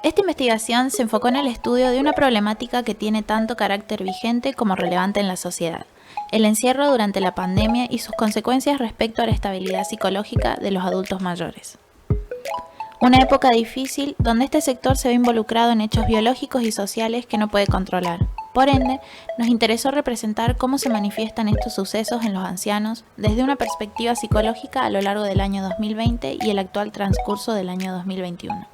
Esta investigación se enfocó en el estudio de una problemática que tiene tanto carácter vigente como relevante en la sociedad: el encierro durante la pandemia y sus consecuencias respecto a la estabilidad psicológica de los adultos mayores. Una época difícil donde este sector se ve involucrado en hechos biológicos y sociales que no puede controlar. Por ende, nos interesó representar cómo se manifiestan estos sucesos en los ancianos desde una perspectiva psicológica a lo largo del año 2020 y el actual transcurso del año 2021.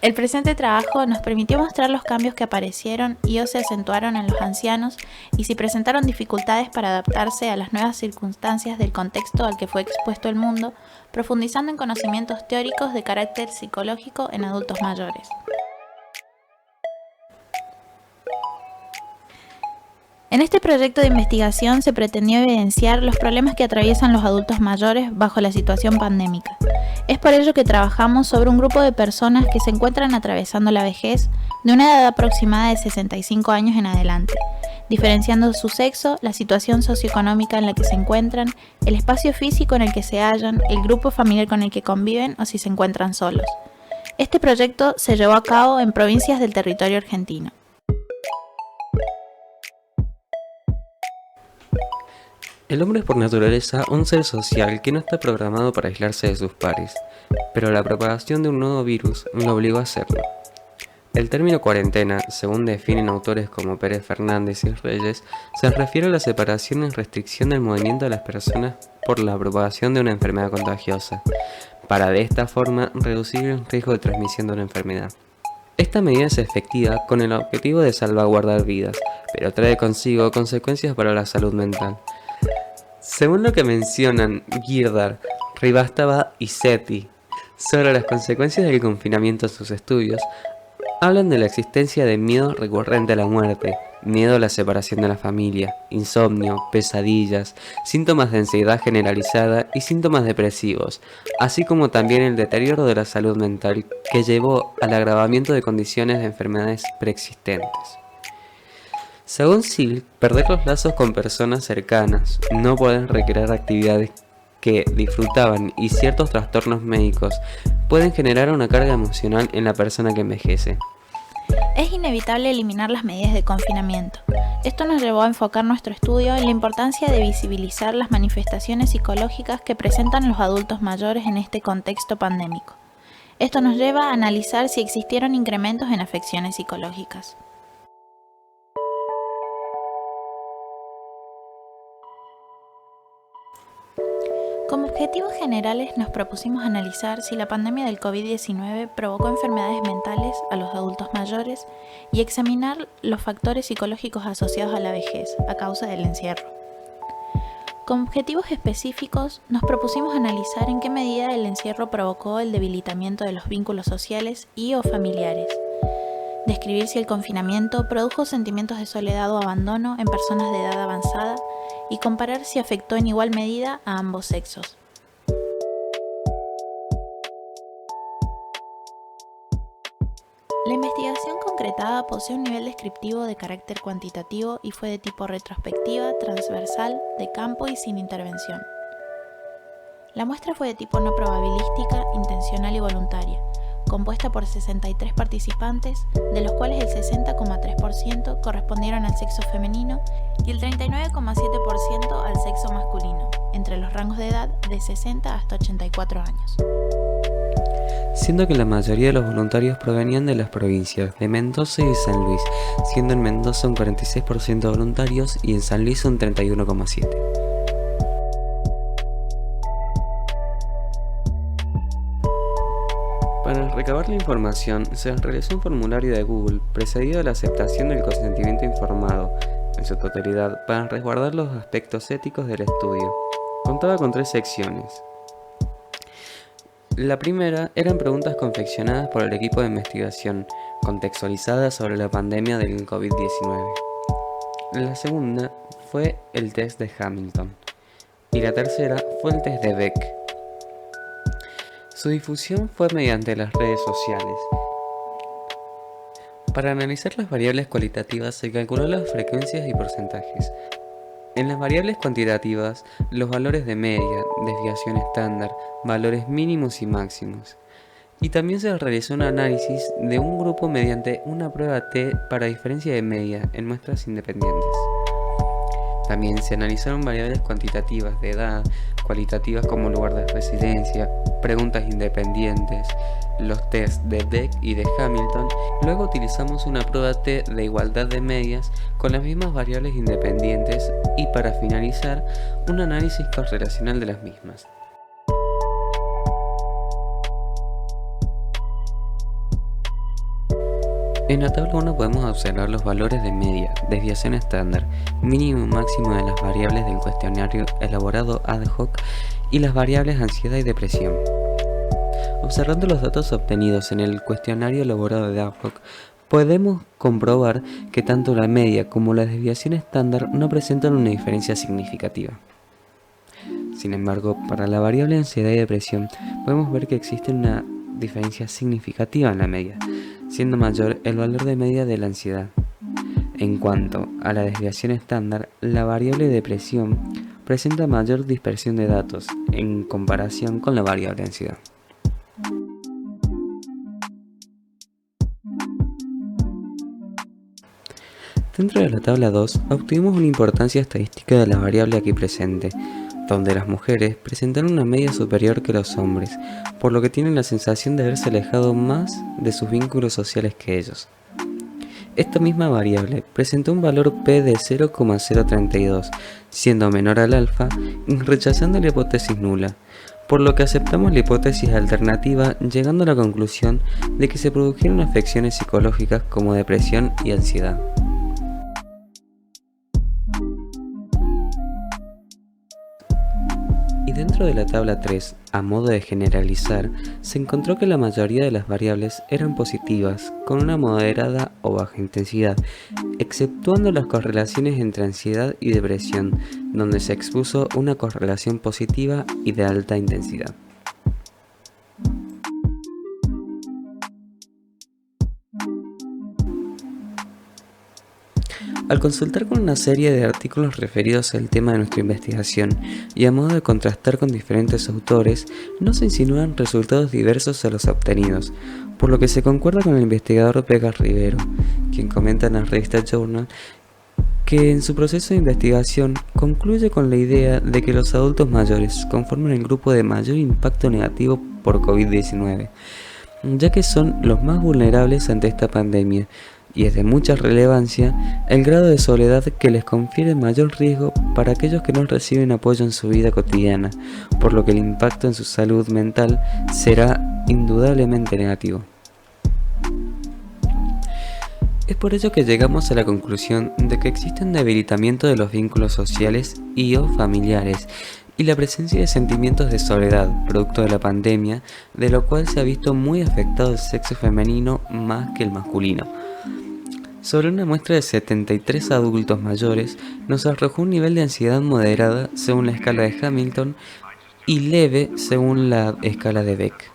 El presente trabajo nos permitió mostrar los cambios que aparecieron y o se acentuaron en los ancianos y si presentaron dificultades para adaptarse a las nuevas circunstancias del contexto al que fue expuesto el mundo, profundizando en conocimientos teóricos de carácter psicológico en adultos mayores. En este proyecto de investigación se pretendió evidenciar los problemas que atraviesan los adultos mayores bajo la situación pandémica. Es por ello que trabajamos sobre un grupo de personas que se encuentran atravesando la vejez de una edad aproximada de 65 años en adelante, diferenciando su sexo, la situación socioeconómica en la que se encuentran, el espacio físico en el que se hallan, el grupo familiar con el que conviven o si se encuentran solos. Este proyecto se llevó a cabo en provincias del territorio argentino. El hombre es por naturaleza un ser social que no está programado para aislarse de sus pares, pero la propagación de un nuevo virus lo obligó a hacerlo. El término cuarentena, según definen autores como Pérez Fernández y Reyes, se refiere a la separación y restricción del movimiento de las personas por la propagación de una enfermedad contagiosa, para de esta forma reducir el riesgo de transmisión de una enfermedad. Esta medida es efectiva con el objetivo de salvaguardar vidas, pero trae consigo consecuencias para la salud mental. Según lo que mencionan Girdar, Rivastava y Sethi sobre las consecuencias del confinamiento en sus estudios, hablan de la existencia de miedo recurrente a la muerte, miedo a la separación de la familia, insomnio, pesadillas, síntomas de ansiedad generalizada y síntomas depresivos, así como también el deterioro de la salud mental que llevó al agravamiento de condiciones de enfermedades preexistentes. Según Silk, perder los lazos con personas cercanas, no poder recrear actividades que disfrutaban y ciertos trastornos médicos pueden generar una carga emocional en la persona que envejece. Es inevitable eliminar las medidas de confinamiento. Esto nos llevó a enfocar nuestro estudio en la importancia de visibilizar las manifestaciones psicológicas que presentan los adultos mayores en este contexto pandémico. Esto nos lleva a analizar si existieron incrementos en afecciones psicológicas. Como objetivos generales nos propusimos analizar si la pandemia del COVID-19 provocó enfermedades mentales a los adultos mayores y examinar los factores psicológicos asociados a la vejez a causa del encierro. Como objetivos específicos nos propusimos analizar en qué medida el encierro provocó el debilitamiento de los vínculos sociales y o familiares, describir si el confinamiento produjo sentimientos de soledad o abandono en personas de edad avanzada y comparar si afectó en igual medida a ambos sexos. La investigación concretada posee un nivel descriptivo de carácter cuantitativo y fue de tipo retrospectiva, transversal, de campo y sin intervención. La muestra fue de tipo no probabilística, intencional y voluntaria, compuesta por 63 participantes, de los cuales el 60,3% correspondieron al sexo femenino y el 39,7% al sexo masculino, entre los rangos de edad de 60 hasta 84 años. Siendo que la mayoría de los voluntarios provenían de las provincias de Mendoza y San Luis, siendo en Mendoza un 46% de voluntarios y en San Luis un 31,7%. Para recabar la información, se realizó un formulario de Google precedido de la aceptación del consentimiento informado, en su totalidad, para resguardar los aspectos éticos del estudio. Contaba con 3 secciones. La primera eran preguntas confeccionadas por el equipo de investigación, contextualizadas sobre la pandemia del COVID-19. La segunda fue el test de Hamilton. Y la tercera fue el test de Beck. Su difusión fue mediante las redes sociales. Para analizar las variables cualitativas se calculó las frecuencias y porcentajes. En las variables cuantitativas, los valores de media, desviación estándar, valores mínimos y máximos. Y también se realizó un análisis de un grupo mediante una prueba T para diferencia de media en muestras independientes. También se analizaron variables cuantitativas de edad, cualitativas como lugar de residencia, preguntas independientes, los tests de Beck y de Hamilton. Luego utilizamos una prueba T de igualdad de medias con las mismas variables independientes y para finalizar, un análisis correlacional de las mismas. En la tabla 1 podemos observar los valores de media, desviación estándar, mínimo y máximo de las variables del cuestionario elaborado ad hoc y las variables ansiedad y depresión. Observando los datos obtenidos en el cuestionario elaborado de ad hoc, podemos comprobar que tanto la media como la desviación estándar no presentan una diferencia significativa. Sin embargo, para la variable ansiedad y depresión, podemos ver que existe una diferencia significativa en la media, siendo mayor el valor de media de la ansiedad. En cuanto a la desviación estándar, la variable depresión presenta mayor dispersión de datos en comparación con la variable ansiedad. Dentro de la tabla 2, obtuvimos una importancia estadística de la variable aquí presente, donde las mujeres presentaron una media superior que los hombres, por lo que tienen la sensación de haberse alejado más de sus vínculos sociales que ellos. Esta misma variable presentó un valor P de 0,032, siendo menor al alfa, rechazando la hipótesis nula, por lo que aceptamos la hipótesis alternativa llegando a la conclusión de que se produjeron afecciones psicológicas como depresión y ansiedad. Y dentro de la tabla 3, a modo de generalizar, se encontró que la mayoría de las variables eran positivas, con una moderada o baja intensidad, exceptuando las correlaciones entre ansiedad y depresión, donde se expuso una correlación positiva y de alta intensidad. Al consultar con una serie de artículos referidos al tema de nuestra investigación y a modo de contrastar con diferentes autores, no se insinúan resultados diversos a los obtenidos, por lo que se concuerda con el investigador Pega Rivero, quien comenta en la revista Journal que en su proceso de investigación concluye con la idea de que los adultos mayores conforman el grupo de mayor impacto negativo por COVID-19, ya que son los más vulnerables ante esta pandemia, y es de mucha relevancia el grado de soledad que les confiere mayor riesgo para aquellos que no reciben apoyo en su vida cotidiana, por lo que el impacto en su salud mental será indudablemente negativo. Es por ello que llegamos a la conclusión de que existe un debilitamiento de los vínculos sociales y o familiares, y la presencia de sentimientos de soledad, producto de la pandemia, de lo cual se ha visto muy afectado el sexo femenino más que el masculino. Sobre una muestra de 73 adultos mayores, nos arrojó un nivel de ansiedad moderada según la escala de Hamilton y leve según la escala de Beck.